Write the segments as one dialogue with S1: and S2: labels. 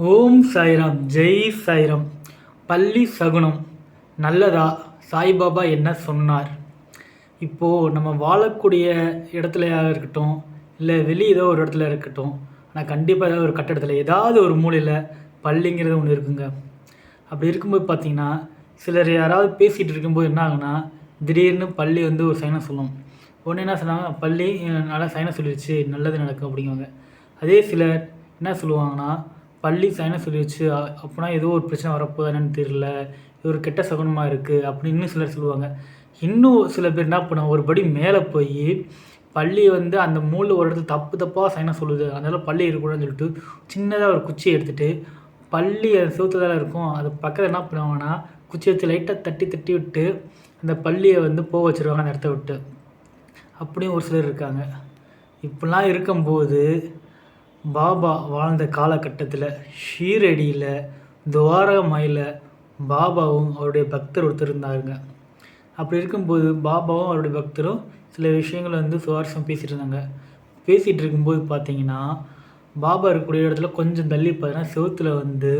S1: ஓம் சாய்ராம், ஜெய் சாய்ராம். பள்ளி சகுனம் நல்லதா? சாய்பாபா என்ன சொன்னார்? இப்போது நம்ம வாழக்கூடிய இடத்துலையா இருக்கட்டும், இல்லை வெளியே ஏதோ ஒரு இடத்துல இருக்கட்டும், ஆனால் கண்டிப்பாக ஏதாவது ஒரு கட்டடத்தில் ஏதாவது ஒரு மூலையில் பள்ளிங்கிறது ஒன்று இருக்குங்க. அப்படி இருக்கும்போது பார்த்தீங்கன்னா, சிலர் யாராவது பேசிகிட்டு இருக்கும்போது என்ன ஆகுனா, திடீர்னு பள்ளி வந்து ஒரு சைனம் சொல்லும். ஒன்று என்ன சொன்னாங்க, பள்ளி நல்லா சைனம் சொல்லிடுச்சு, நல்லது நடக்கும் அப்படிங்குவாங்க. அதே சிலர் என்ன சொல்லுவாங்கன்னா, பள்ளி சைனம் சொல்லிடுச்சு அப்படின்னா ஏதோ ஒரு பிரச்சனை வரப்போகுது என்னன்னு தெரியல, இது ஒரு கெட்ட சகுனமாக இருக்குது அப்படின்னு சிலர் சொல்லுவாங்க. இன்னும் சில பேர் என்ன பண்ணுவாங்க, ஒரு படி மேலே போய் பள்ளி வந்து அந்த மூலையில் ஒரு இடத்துல தப்பாக சைனம் சொல்லுது, அதனால் பள்ளி இருக்கக்கூடாதுன்னு சொல்லிட்டு சின்னதாக ஒரு குச்சியை எடுத்துகிட்டு பள்ளி அது செவுத்துல தான் இருக்கும், அது பக்கத்தில் என்ன பண்ணுவாங்கன்னா குச்சி வச்சு லைட்டாக தட்டி தட்டி விட்டு அந்த பள்ளியை வந்து போக வச்சுருவாங்க அந்த இடத்த விட்டு. அப்படியும் ஒரு சிலர் இருக்காங்க. இப்படிலாம் இருக்கும்போது பாபா வாழ்ந்த காலகட்டத்தில் ஷீரடியில் துவாரகமாயில் பாபாவும் அவருடைய பக்தர் ஒருத்தர் இருந்தாருங்க. அப்படி இருக்கும்போது பாபாவும் அவருடைய பக்தரும் சில விஷயங்கள் வந்து சுவாரஸ்யம் பேசிகிட்டு இருந்தாங்க. பேசிகிட்டு இருக்கும்போது பார்த்தீங்கன்னா, பாபா இருக்கக்கூடிய இடத்துல கொஞ்சம் தள்ளி பார்த்தீங்கன்னா செவுத்தில் வந்து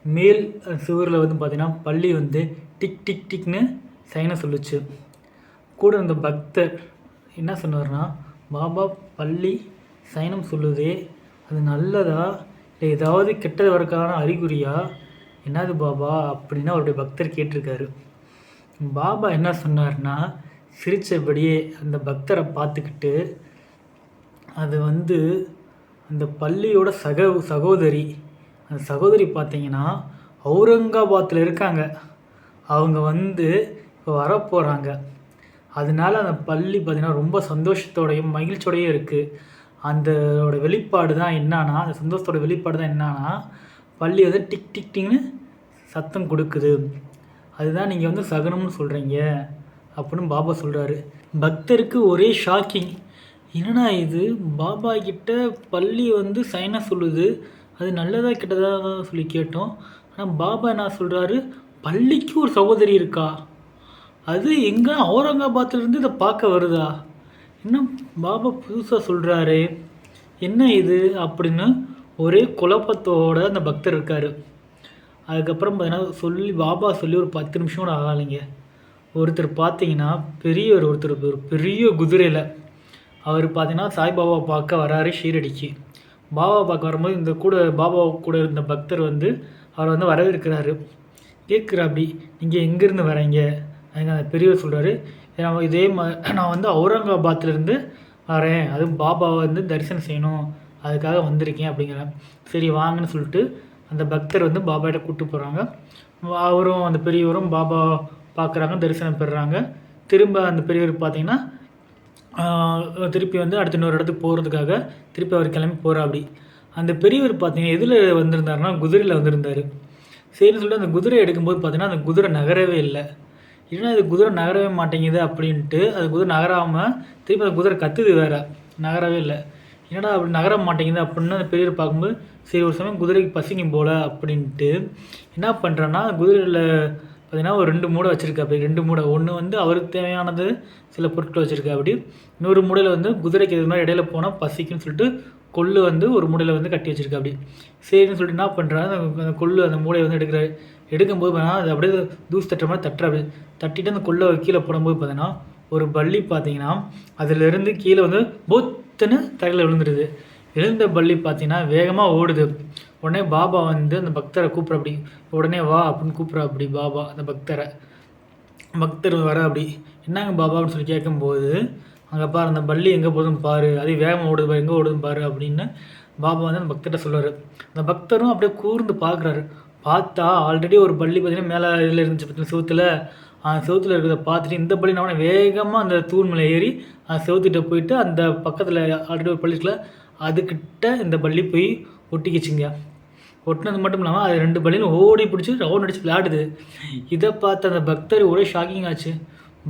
S1: மேல் சுவரில் வந்து பார்த்திங்கன்னா பள்ளி வந்து டிக் டிக் டிக்னு சைனை சொல்லுச்சு. கூட இந்த பக்தர் என்ன சொன்னார்னா, பாபா பள்ளி சைனம் சொல்லுதே, அது நல்லதா இல்லை ஏதாவது கெட்டது வரக்கான அறிகுறியா, என்னது பாபா அப்படின்னு அவருடைய பக்தர் கேட்டிருக்காரு. பாபா என்ன சொன்னார்னா, சிரித்தபடியே அந்த பக்தரை பார்த்துக்கிட்டு, அது வந்து அந்த பள்ளியோட சகோதரி, அந்த சகோதரி பார்த்தீங்கன்னா அவுரங்காபாத்தில் இருக்காங்க, அவங்க வந்து இப்போ வரப்போகிறாங்க. அதனால அந்த பள்ளி பார்த்திங்கன்னா ரொம்ப சந்தோஷத்தோடையும் மகிழ்ச்சியோடையும் இருக்குது. அந்தோட வெளிப்பாடு தான் என்னான்னா, அந்த சந்தோஷத்தோட வெளிப்பாடு தான் என்னான்னா, பள்ளி வந்து டிக் டிக் டிக்னு சத்தம் கொடுக்குது, அதுதான் நீங்கள் வந்து சகுனம்னு சொல்கிறீங்க அப்படின்னு பாபா சொல்கிறாரு. பக்தருக்கு ஒரே ஷாக்கிங், என்னன்னா இது பாபா கிட்ட பள்ளி வந்து சைனா சொல்லுது, அது நல்லதா கெட்டதாக சொல்லி கேட்டோம். ஆனால் பாபா என்ன சொல்கிறாரு, பள்ளிக்கு ஒரு சகோதரி இருக்கா, அது எங்கே அவுரங்காபாத்லேருந்து இதை பார்க்க வருதா, என்ன பாபா புதுசாக சொல்கிறாரு, என்ன இது அப்படின்னு ஒரே குழப்பத்தோடு அந்த பக்தர் இருக்கார். அதுக்கப்புறம் பார்த்தீங்கன்னா பாபா சொல்லி ஒரு 10 நிமிஷம் கூட ஆகலைங்க. ஒருத்தர் பார்த்தீங்கன்னா ஒருத்தர் ஒரு பெரிய குதிரையில் அவர் பார்த்தீங்கன்னா சாய்பாபா பார்க்க வராரு ஷீரடிக்கு. பாபா பார்க்க வரும்போது இந்த கூட பாபா கூட இருந்த பக்தர் வந்து அவரை வந்து வரவேற்கிறாரு. அப்படி நீங்கள் எங்கேருந்து வரீங்க? அந்த பெரியவர் சொல்கிறாரு, நான் வந்து அவுரங்காபாத்லேருந்து வரேன், அதுவும் பாபாவை வந்து தரிசனம் செய்யணும், அதுக்காக வந்திருக்கேன் அப்படிங்கிறேன். சரி வாங்கன்னு சொல்லிட்டு அந்த பக்தர் வந்து பாபாகிட்ட கூப்பிட்டு போகிறாங்க. அவரும் அந்த பெரியவரும் பாபா பார்க்குறாங்க, தரிசனம் பெறுறாங்க. திரும்ப அந்த பெரியவர் பார்த்திங்கன்னா திருப்பி வந்து அடுத்த இன்னொரு இடத்துக்கு போகிறதுக்காக திருப்பி அவர் கிளம்பி போகிறாப்படி. அந்த பெரியவர் பார்த்திங்கன்னா எதில் வந்திருந்தாருன்னா குதிரையில் வந்திருந்தார். சரின்னு சொல்லிட்டு அந்த குதிரை எடுக்கும்போது பார்த்திங்கன்னா அந்த குதிரை நகரவே இல்லை. ஏன்னா அது குதிரை நகரவே மாட்டேங்குது அப்படின்ட்டு அது குதிரை நகராமல் திருப்பி அந்த குதிரை கத்துது வேறு, நகரவே இல்லை. என்னடா அப்படி நகர மாட்டேங்குது அப்படின்னு அந்த பெரியவர் பார்க்கும்போது, சரி ஒரு சமயம் குதிரைக்கு பசிக்கும் போல் அப்படின்ட்டு என்ன பண்ணுறேன்னா, குதிரையில் பார்த்திங்கன்னா ஒரு 2 மூடை வச்சுருக்கா. அப்படி 2 மூடை, ஒன்று வந்து அவருக்கு தேவையானது சில பொருட்கள் வச்சுருக்கா. அப்படி இன்னொரு மூடையில் வந்து குதிரைக்கு இது மாதிரி இடையில போனால் பசிக்குன்னு சொல்லிட்டு கொள்ளு வந்து ஒரு மூடையில் வந்து கட்டி வச்சுருக்கா. அப்படி சரின்னு சொல்லிட்டு என்ன பண்ணுறாங்க, அந்த கொள்ளு அந்த மூடையை வந்து எடுக்கும்போது பார்த்தீங்கன்னா அது அப்படியே தூசு தட்டுற மாதிரி அப்படி தட்டிட்டு அந்த கொள்ளை கீழே போடும்போது பார்த்தீங்கன்னா ஒரு பள்ளி பார்த்தீங்கன்னா அதிலேருந்து கீழே வந்து பொத்துன்னு தரையில் விழுந்துடுது. எழுந்த பள்ளி பார்த்தீங்கன்னா வேகமாக ஓடுது. உடனே பாபா வந்து அந்த பக்தரை கூப்பிட்ற, உடனே வா அப்படின்னு கூப்பிட்ற பாபா அந்த பக்தர் வர என்னங்க பாபா அப்படின்னு சொல்லி கேட்கும்போது, அங்கே பாரு அந்த பள்ளி எங்கே போகுதுன்னு பாரு, அதே வேகமாக ஓடுது பாரு, எங்கே ஓடுதுன்னு பாரு அப்படின்னு பாபா வந்து அந்த பக்தர்கிட்ட சொல்லுவார். அந்த பக்தரும் அப்படியே கூர்ந்து பார்க்குறாரு. பார்த்தா ஆல்ரெடி ஒரு பள்ளி பார்த்திங்கன்னா மேலே இதில் இருந்துச்சு பார்த்தீங்கன்னா செவுத்தில் இருக்கிறத பார்த்துட்டு இந்த பள்ளி நான் வேகமாக அந்த தூண் மேலே ஏறி செவுத்துக்கிட்ட போயிட்டு அந்த பக்கத்தில் ஆல்ரெடி ஒரு பள்ளிக்குள்ள அதுக்கிட்ட இந்த பள்ளி போய் ஒட்டிக்கிச்சிங்க. ஒட்டினது மட்டும் இல்லாமல் அது 2 பள்ளியும் ஓடி பிடிச்சி ரவுண்ட் அடித்து விளையாடுது. இதை பார்த்து அந்த பக்தர் ஒரே ஷாக்கிங் ஆச்சு.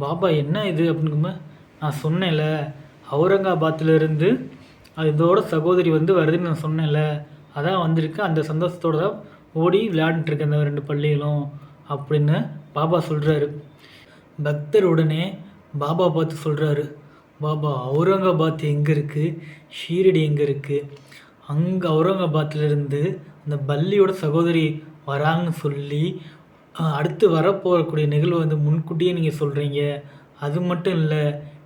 S1: பாபா என்ன இது அப்படிங்கும்போது, நான் சொன்னேன்ல அவுரங்காபாத்திலேருந்து இதோட சகோதரி வந்து வருதுன்னு நான் சொன்னேன்ல, அதான் வந்திருக்கு, அந்த சந்தோஷத்தோடு தான் ஓடி விளையாண்டுட்டுருக்கேன் அந்த 2 பள்ளிகளும் அப்படின்னு பாபா சொல்கிறாரு. பக்தர் உடனே பாபா பார்த்து சொல்கிறாரு, பாபா அவுரங்காபாத் எங்கே இருக்குது, ஷீரடி எங்கே இருக்குது, அங்கே அவுரங்காபாத்லேருந்து அந்த பல்லியோட சகோதரி வராங்கன்னு சொல்லி அடுத்து வரப்போகக்கூடிய நிகழ்வு வந்து முன்கூட்டியே நீங்கள் சொல்கிறீங்க. அது மட்டும் இல்லை,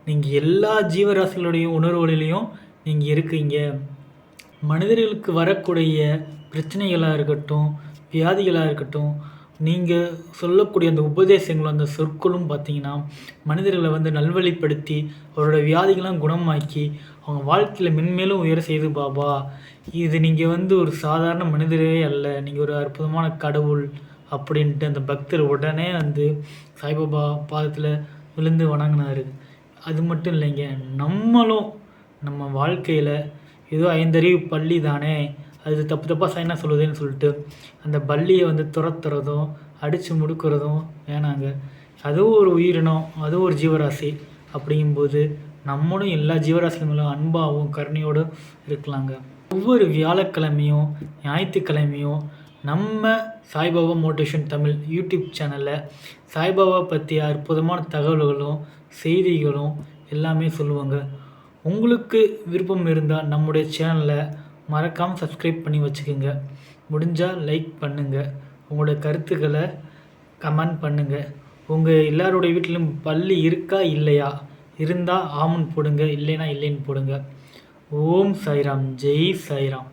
S1: நீங்கள் எல்லா ஜீவராசிகளுடைய உணர்வுகளிலையும் நீங்கள் இருக்கீங்க. மனிதர்களுக்கு வரக்கூடிய பிரச்சனைகளாக இருக்கட்டும், வியாதிகளாக இருக்கட்டும், நீங்கள் சொல்லக்கூடிய அந்த உபதேசங்களும் அந்த சொற்களும் பார்த்தீங்கன்னா மனிதர்களை வந்து நல்வழிப்படுத்தி அவரோட வியாதிகளாம் குணமாக்கி அவங்க வாழ்க்கையில் மென்மேலும் உயர செய்து பாபா. இது நீங்கள் வந்து ஒரு சாதாரண மனிதரே அல்ல, நீங்கள் ஒரு அற்புதமான கடவுள் அப்படின்ட்டு அந்த பக்தர் உடனே வந்து சாய்பாபா பாதத்தில் விழுந்து வணங்கினார். அது மட்டும் இல்லைங்க, நம்மளும் நம்ம வாழ்க்கையில் ஏதோ 5 அறிவு பள்ளி தானே, அது தப்பு தப்பாக என்ன சொல்லுதுன்னு சொல்லிட்டு அந்த பள்ளியை வந்து துரத்துறதும் அடித்து முடுக்கிறதும் வேணாங்க. அதுவும் ஒரு உயிரினம், அதுவும் ஒரு ஜீவராசி. அப்படிங்கும்போது நம்மளும் எல்லா ஜீவராசிகளும் அன்பாகவும் கருணையோடும் இருக்கலாங்க. ஒவ்வொரு வியாழக்கிழமையும் ஞாயிற்றுக்கிழமையும் நம்ம சாய்பாபா மோட்டிவேஷன் தமிழ் யூடியூப் சேனலில் சாய்பாபா பற்றிய அற்புதமான தகவல்களும் செய்திகளும் எல்லாமே சொல்லுவாங்க. உங்களுக்கு விருப்பம் இருந்தால் நம்முடைய சேனலை மறக்காமல் சப்ஸ்கிரைப் பண்ணி வச்சுக்கோங்க. முடிஞ்சால் லைக் பண்ணுங்கள். உங்களோட கருத்துக்களை கமெண்ட் பண்ணுங்கள். உங்கள் எல்லாருடைய வீட்டிலும் பள்ளி இருக்கா இல்லையா? இருந்தால் ஆமன் போடுங்க, இல்லைன்னா இல்லைன்னு போடுங்க. ஓம் சாய்ராம், ஜெய் சாய்ராம்.